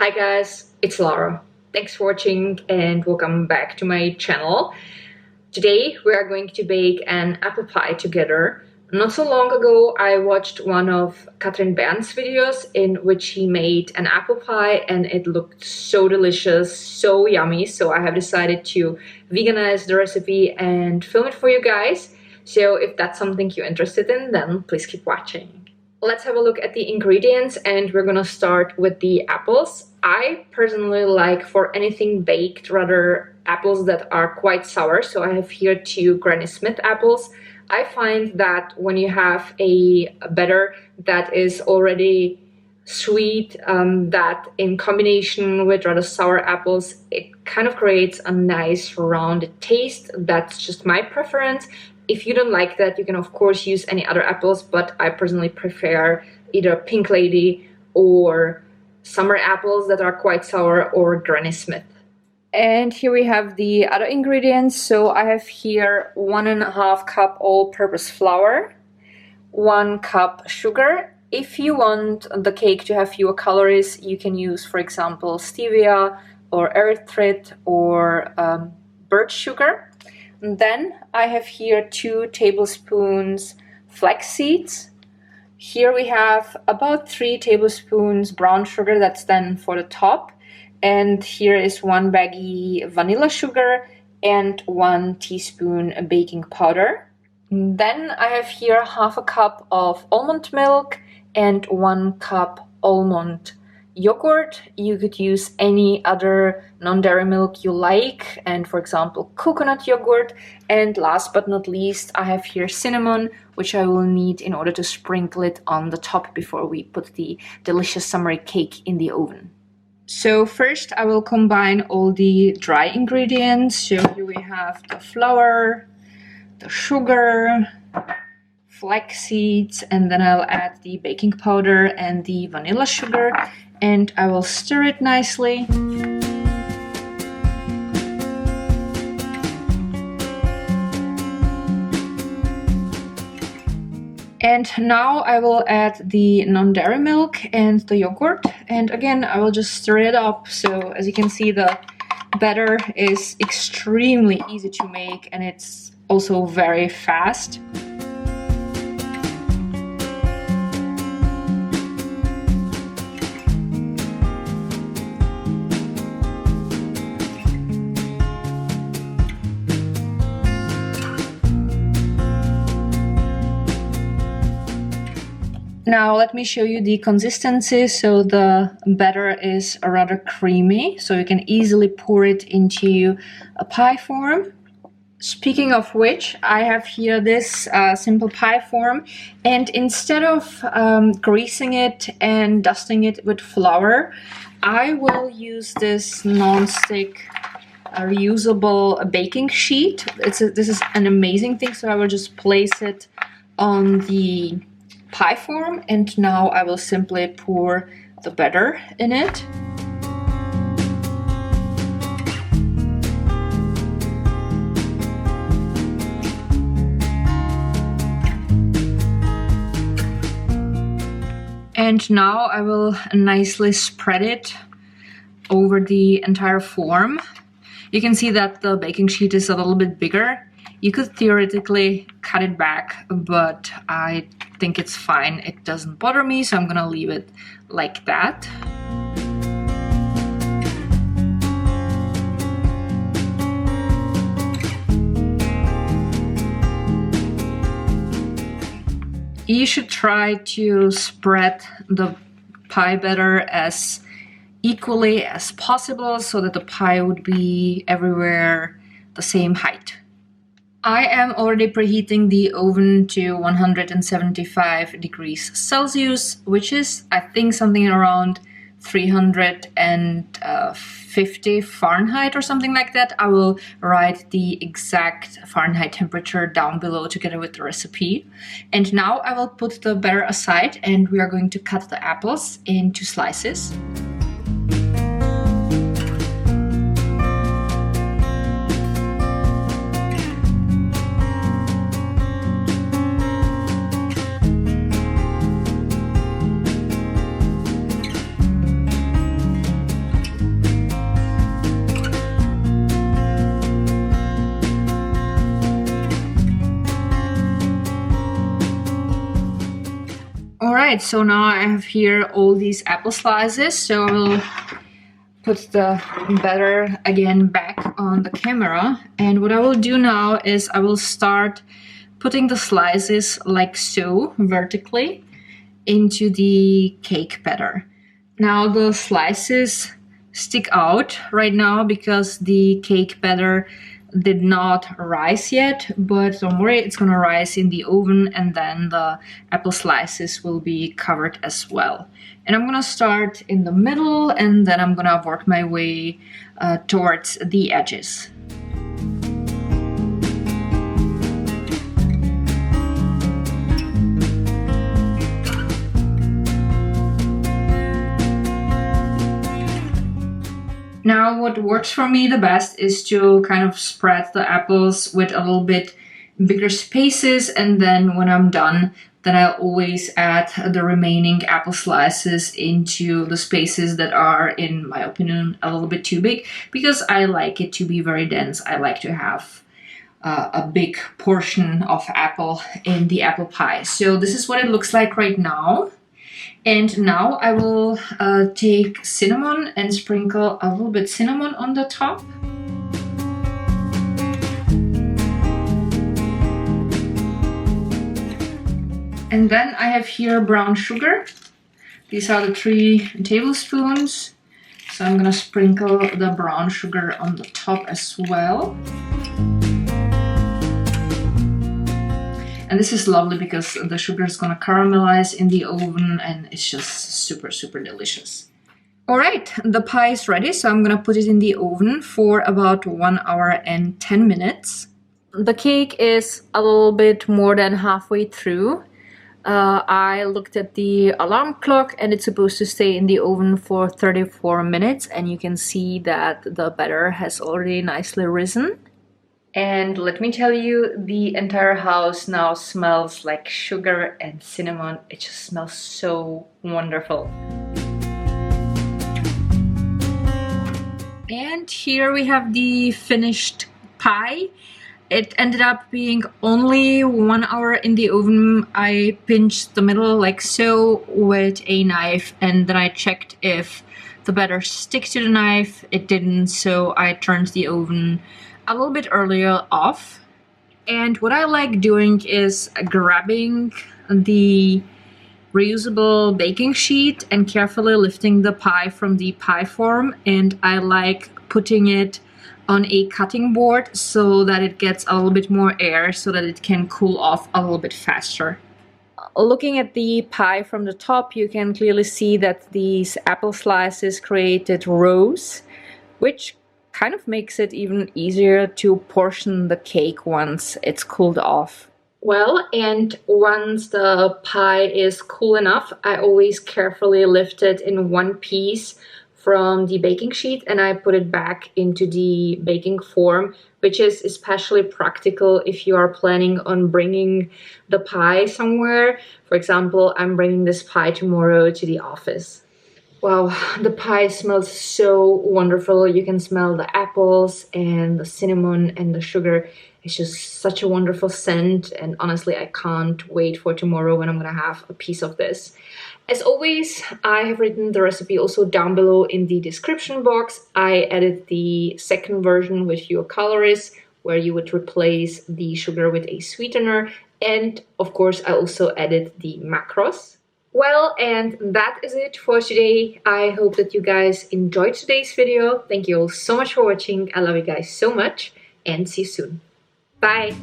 Hi guys, it's Lara. Thanks for watching and welcome back to my channel. Today we are going to bake an apple pie together. Not so long ago I watched one of Katrin Bern's videos in which he made an apple pie and it looked so delicious, so yummy, so I have decided to veganize the recipe and film it for you guys. So if that's something you're interested in, then please keep watching. Let's have a look at the ingredients and we're gonna start with the apples. I personally like for anything baked rather apples that are quite sour, so I have here 2 Granny Smith apples. I find that when you have a batter that is already sweet, that in combination with rather sour apples, it kind of creates a nice rounded taste. That's just my preference. If you don't like that, you can of course use any other apples, but I personally prefer either Pink Lady or summer apples that are quite sour or Granny Smith. And here we have the other ingredients. So I have here 1.5 cup all-purpose flour, 1 cup sugar. If you want the cake to have fewer calories, you can use, for example, Stevia or Erythrite or birch sugar. And then I have here 2 tablespoons flax seeds. Here we have about 3 tablespoons brown sugar, that's then for the top. And here is 1 baggie vanilla sugar and 1 teaspoon baking powder. And then I have here 1/2 cup of almond milk and 1 cup almond yogurt. You could use any other non-dairy milk you like, and for example coconut yogurt. And last but not least, I have here cinnamon, which I will need in order to sprinkle it on the top before we put the delicious summery cake in the oven. So first I will combine all the dry ingredients. So here we have the flour, the sugar, flax seeds, and then I'll add the baking powder and the vanilla sugar, and I will stir it nicely. And now I will add the non-dairy milk and the yogurt, and again I will just stir it up. So as you can see, the batter is extremely easy to make and it's also very fast. Now let me show you the consistency. So the batter is rather creamy, so you can easily pour it into a pie form. Speaking of which, I have here this simple pie form, and instead of greasing it and dusting it with flour, I will use this non-stick reusable baking sheet. This is an amazing thing, so I will just place it on the pie form, and now I will simply pour the batter in it. And now I will nicely spread it over the entire form. You can see that the baking sheet is a little bit bigger. You could theoretically cut it back, but I think it's fine. It doesn't bother me, so I'm gonna leave it like that. You should try to spread the pie batter as equally as possible so that the pie would be everywhere the same height. I am already preheating the oven to 175 degrees Celsius, which is, I think, something around 350 Fahrenheit or something like that. I will write the exact Fahrenheit temperature down below together with the recipe. And now I will put the batter aside and we are going to cut the apples into slices. Alright, so now I have here all these apple slices, so I will put the batter again back on the camera. And what I will do now is I will start putting the slices like so, vertically, into the cake batter. Now the slices stick out right now because the cake batter did not rise yet, but don't worry, it's gonna rise in the oven and then the apple slices will be covered as well. And I'm gonna start in the middle and then I'm gonna work my way towards the edges. Now what works for me the best is to kind of spread the apples with a little bit bigger spaces, and then when I'm done, then I'll always add the remaining apple slices into the spaces that are, in my opinion, a little bit too big, because I like it to be very dense. I like to have a big portion of apple in the apple pie. So this is what it looks like right now. And now I will take cinnamon and sprinkle a little bit cinnamon on the top. And then I have here brown sugar. These are the 3 tablespoons. So I'm gonna sprinkle the brown sugar on the top as well. And this is lovely because the sugar is gonna caramelize in the oven and it's just super, super delicious. All right, the pie is ready, so I'm gonna put it in the oven for about 1 hour and 10 minutes. The cake is a little bit more than halfway through. I looked at the alarm clock and it's supposed to stay in the oven for 34 minutes, and you can see that the batter has already nicely risen. And let me tell you, the entire house now smells like sugar and cinnamon. It just smells so wonderful. And here we have the finished pie. It ended up being only 1 hour in the oven. I pinched the middle like so with a knife, and then I checked if the batter sticks to the knife. It didn't, so I turned the oven a little bit earlier off. And what I like doing is grabbing the reusable baking sheet and carefully lifting the pie from the pie form, and I like putting it on a cutting board so that it gets a little bit more air so that it can cool off a little bit faster. Looking at the pie from the top, you can clearly see that these apple slices created rows, which kind of makes it even easier to portion the cake once it's cooled off. Well, and once the pie is cool enough, I always carefully lift it in one piece from the baking sheet and I put it back into the baking form, which is especially practical if you are planning on bringing the pie somewhere. For example, I'm bringing this pie tomorrow to the office. Wow, the pie smells so wonderful. You can smell the apples and the cinnamon and the sugar. It's just such a wonderful scent, and honestly, I can't wait for tomorrow when I'm gonna have a piece of this. As always, I have written the recipe also down below in the description box. I added the second version with fewer calories, where you would replace the sugar with a sweetener, and of course, I also added the macros. Well, and that is it for today. I hope that you guys enjoyed today's video. Thank you all so much for watching. I love you guys so much, and see you soon. Bye!